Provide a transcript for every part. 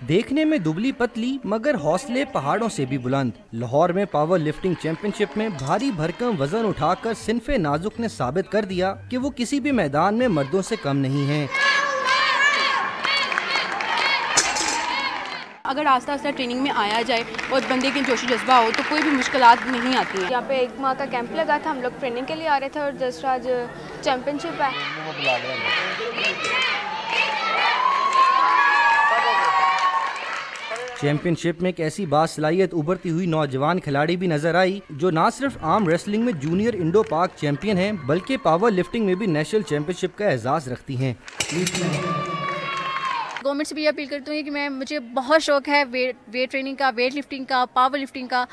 देखने में दुबली पतली मगर हौसले पहाड़ों से भी बुलंद, लाहौर में पावर लिफ्टिंग चैंपियनशिप में भारी भरकम वजन उठाकर सिन्फे नाजुक ने साबित कर दिया कि वो किसी भी मैदान में मर्दों से कम नहीं हैं। अगर आस्ता आस्ता ट्रेनिंग में आया जाए और बंदे के जोशी जज्बा हो तो कोई भी मुश्किलात नहीं आती हैं। यहाँ पे 1 माह का कैंप लगा था, हम लोग ट्रेनिंग के लिए आ रहे थे और जस्ट आज चैंपियनशिप है। चैंपियनशिप में एक ऐसी बासलाहियत उभरती हुई नौजवान खिलाड़ी भी नजर आई जो न सिर्फ आर्म रेसलिंग में जूनियर इंडो पाक चैंपियन हैं बल्कि पावर लिफ्टिंग में भी नेशनल चैंपियनशिप का एजाज रखती हैं। गवर्नमेंट से भी अपील करती हूँ कि मुझे बहुत शौक है वेट ट्रेनिंग का, वेट लिफ्टिंग का, पावर लिफ्टिंग का,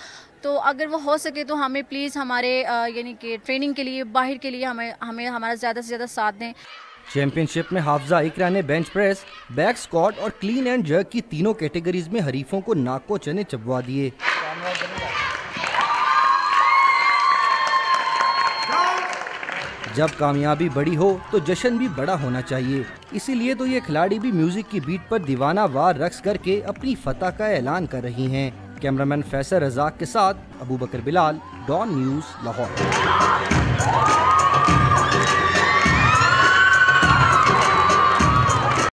तो अगर वो हो सके तो हमें प्लीज़ हमारे यानी कि ट्रेनिंग के लिए, बाहर के लिए हमें हमारा ज़्यादा से ज़्यादा साथ दें। चैंपियनशिप में हाफजा इकरा ने बेंच प्रेस, बैक स्क्वाट और क्लीन एंड जर्क की तीनों कैटेगरीज में हरीफों को नाको चने चबवा दिए। जब कामयाबी बड़ी हो तो जश्न भी बड़ा होना चाहिए, इसीलिए तो ये खिलाड़ी भी म्यूजिक की बीट पर दीवाना वार रक्स करके अपनी फतह का ऐलान कर रही हैं। कैमरामैन फैसल रज़ाक के साथ अबू बकर बिलाल, डॉन न्यूज़, लाहौर।